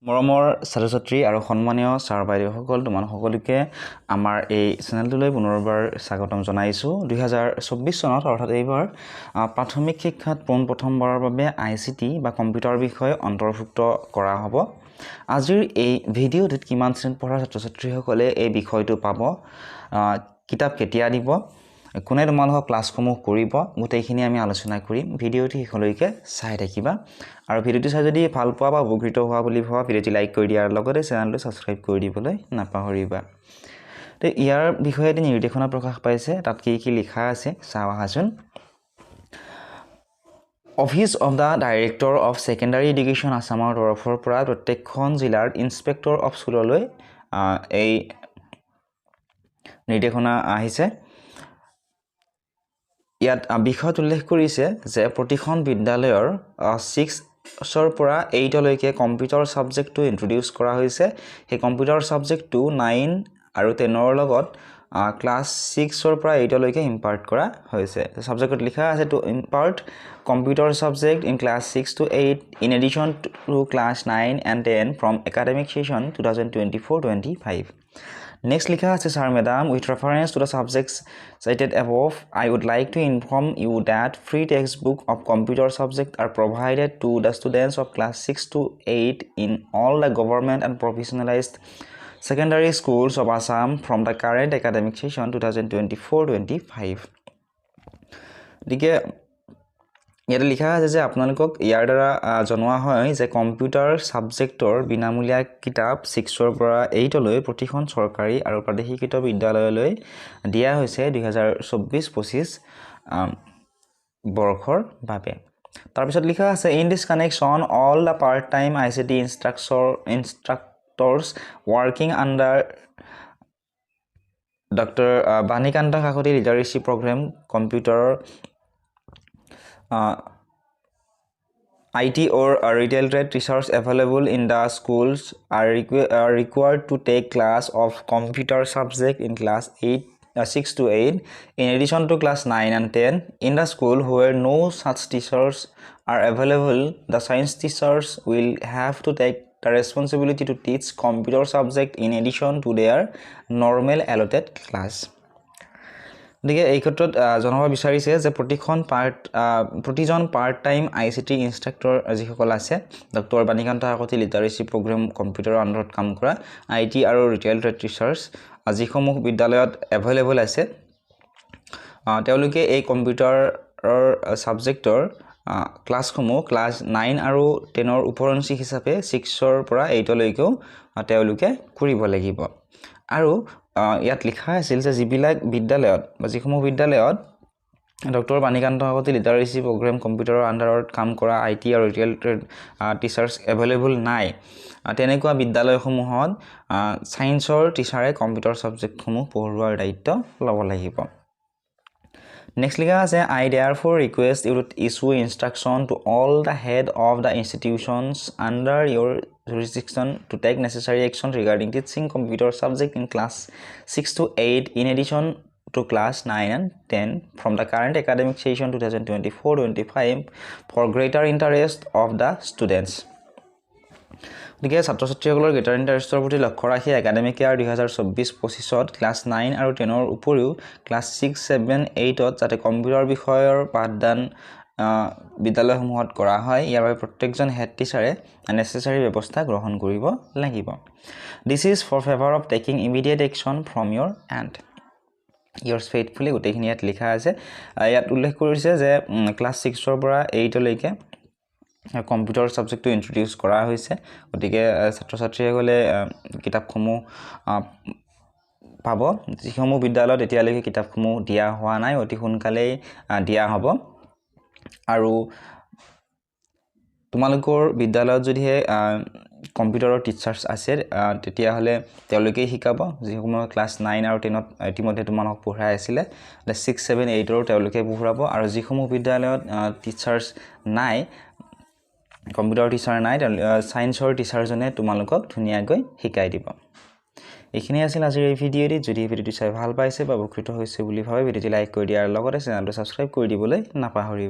মৰমৰ ছাত্ৰ-ছাত্ৰী আৰু সন্মানীয় ছাৰ বাইদেউসকল তোমালোক সকলোকে আমাৰ এই চেনেলটোলৈ পুনৰবাৰ স্বাগতম জনাইছোঁ 2024 চনত অৰ্থাৎ এইবাৰ প্ৰাথমিক শিক্ষাত প্ৰথমবাৰৰ বাবে ICT বা কম্পিউটাৰ বিষয় অন্তৰ্ভুক্ত কৰা হ'ব আজিৰ এই ভিডিঅ'টোত কিমান শ্ৰেণীত পঢ়া ছাত্ৰ-ছাত্ৰীসকলে এই বিষয়টো পাব কিতাপ কেতিয়া দিব কোনে তোমালোকক ক্লাছসমূহ কৰিব গোটেইখিনি আমি আলোচনা কৰিম ভিডিঅ'টি শেষলৈকে চাই থাকিবা আৰু ভিডিঅ'টি চাই যদি ভাল পোৱা বা উপকৃত হোৱা বুলি ভাবা ভিডিঅ'টি লাইক কৰি দিয়াৰ লগতে চেনেলটো সাবস্ক্ৰাইব কৰি দিবলৈ নাপাহৰিবা তে ইয়াৰ বিষয়ে এটি নিৰ্দেশনা প্ৰকাশ পাইছে তাত কি লিখা আছে চাও আহাচোন office of the director of secondary education আসামৰ তৰফৰ পৰা প্ৰত্যেকখন জিলাৰ ইন্সপেক্টৰ অফ স্কুললৈ এই নিৰ্দেশনা আহিছে ইয়াত বিষয়ত উল্লেখ কৰিছে যে প্ৰতিখন বিদ্যালয়ৰ 6 পৰা 8 লৈকে কম্পিউটাৰ সাবজেক্টটো ইন্ট্ৰোডিউস কৰা হৈছে সেই কম্পিউটাৰ সাবজেক্টটো 9 আৰু 10 ৰ লগত ক্লাছ 6 পৰা 8 লৈকে ইম্পাৰ্ট কৰা হৈছে সাবজেক্টত লিখা আছে to impart computer subject in class 6 to 8 in addition to class 9 and 10 from academic session 2024-25 Next likha ase sir madam with reference to the subjects cited above I would like to inform you that free textbook of computer subject are provided to the students of class 6 to 8 in all the government and professionalized secondary schools of Assam from the current academic session 2024-25 Dike ইয়াতে লিখা আছে যে আপোনালোকক ইয়াৰ দ্বাৰা জনোৱা হয় যে computer সাবজেক্টৰ বিনামূলীয়া কিতাপ 6 পৰা 8 লৈ প্ৰতিখন চৰকাৰী আৰু প্ৰাদেশিক বিদ্যালয়লৈ দিয়া হৈছে 2024-25 বৰ্ষৰ বাবে তাৰ পিছত লিখা আছে in this connection all the part time ICT instructors working under Dr. Banikanta Kakoti Literacy Program Computer IT or retail trade teachers available in the schools are required to take class of computer subject in class 6 to 8 in addition to class 9 and 10 in the school where no such teachers are available the science teachers will have to take the responsibility to teach computer subject in addition to their normal allotted class দিকে এই ক্ষেত্ৰত জনাব বিচাৰিছে যে প্ৰতিজন part time ICT instructor যিসকল আছে doctor Banikanta Kakati লিটাৰেসি programme কম্পিউটাৰৰ আন্ডাৰত কাম কৰা IT আৰু ৰিটেইল ট্ৰেড টিচাৰ্স যিসমূহ বিদ্যালয়ত এভেইলেবল আছে তেওঁলোকে এই কম্পিউটাৰৰ সাবজেক্টৰ ক্লাছসমূহ ক্লাছ 9 আৰু 10 ৰ উপৰঞ্চি হিচাপে 6 ৰ পৰা 8 লৈকেও তেওঁলোকে কৰিব লাগিব আৰু ইয়াত লিখা আছিল যে যিবিলাক বিদ্যালয়ত বা যিসমূহ বিদ্যালয়ত ডক্টৰ বানিকান্ত কাকতি লিটাৰেসি প্ৰগ্ৰাম কম্পিউটাৰৰ আন্ডাৰত কাম কৰা IT আৰু ৰিটেইল ট্ৰেড টিচাৰ্স এভেইলেবল নাই তেনেকুৱা বিদ্যালয়সমূহত সায়েন্সৰ টিচাৰে কম্পিউটাৰ সাবজেক্টসমূহ পঢ়ুৱাৰ দায়িত্ব ল'ব লাগিব Next লিখা আছে I therefore request you to issue instruction to all the head of the institutions under your jurisdiction to take necessary action regarding teaching computer subject in class 6 to 8 in addition to class 9 and 10 from the current academic session 2024-25 for greater interest of the students দিকে ছাত্ৰ-ছাত্ৰীসকলৰ greater ইন্টাৰেষ্টৰ প্ৰতি লক্ষ্য ৰাখি academic ইয়াৰ 2024-25ত class 9 আৰু 10 ৰ উপৰিও class 6 7 8ত যাতে computer বিষয়ৰ পাঠদান বিদ্যালয়সমূহত কৰা হয় ইয়াৰ বাবে প্ৰত্যেকজন হেড টিচাৰে নেসেসাৰী ব্যৱস্থা গ্ৰহণ কৰিব লাগিব This is for favor of taking immediate action from your end Yours faithfully গোটেইখিনি ইয়াত লিখা আছে ইয়াত উল্লেখ কৰিছে যে ক্লাছ 6 ৰ পৰা 8 লৈকে কম্পিউটাৰ সাবজেক্টটো ইন্ট্ৰোডিউস কৰা হৈছে গতিকে ছাত্ৰ-ছাত্ৰীসকলে কিতাপসমূহ পাব যিসমূহ বিদ্যালয়ত এতিয়ালৈকে কিতাপসমূহ দিয়া হোৱা নাই অতি সোনকালেই দিয়া হ'ব আৰু তোমালোকৰ বিদ্যালয়ত যদি কম্পিউটাৰৰ টিচাৰ্স আছে তেতিয়া হলে তেওঁলোকে শিকাব যিসমূহ ক্লাছ 9 আৰু 10ত ইতিমধ্যে তোমালোকক পঢ়াই আছিল 6 7 8 ৰ তেওঁলোকে পঢ়াব আৰু যিসমূহ বিদ্যালয়ত টিচাৰ্স নাই কম্পিউটাৰ টিচাৰ নাই সায়েন্সৰ টিচাৰজনে তোমালোকক ধুনিয়াকৈ শিকাই দিব এইখিনি আছিল আজিৰ এই ভিডিঅ'টি যদি ভিডিঅ'টি চাই ভাল পাইছে বা উপকৃত হৈছে বুলি ভাবে ভিডিঅ'টি লাইক কৰি দিয়াৰ লগতে চেনেলটো সাবস্ক্ৰাইব কৰি দিবলৈ নাপাহৰিব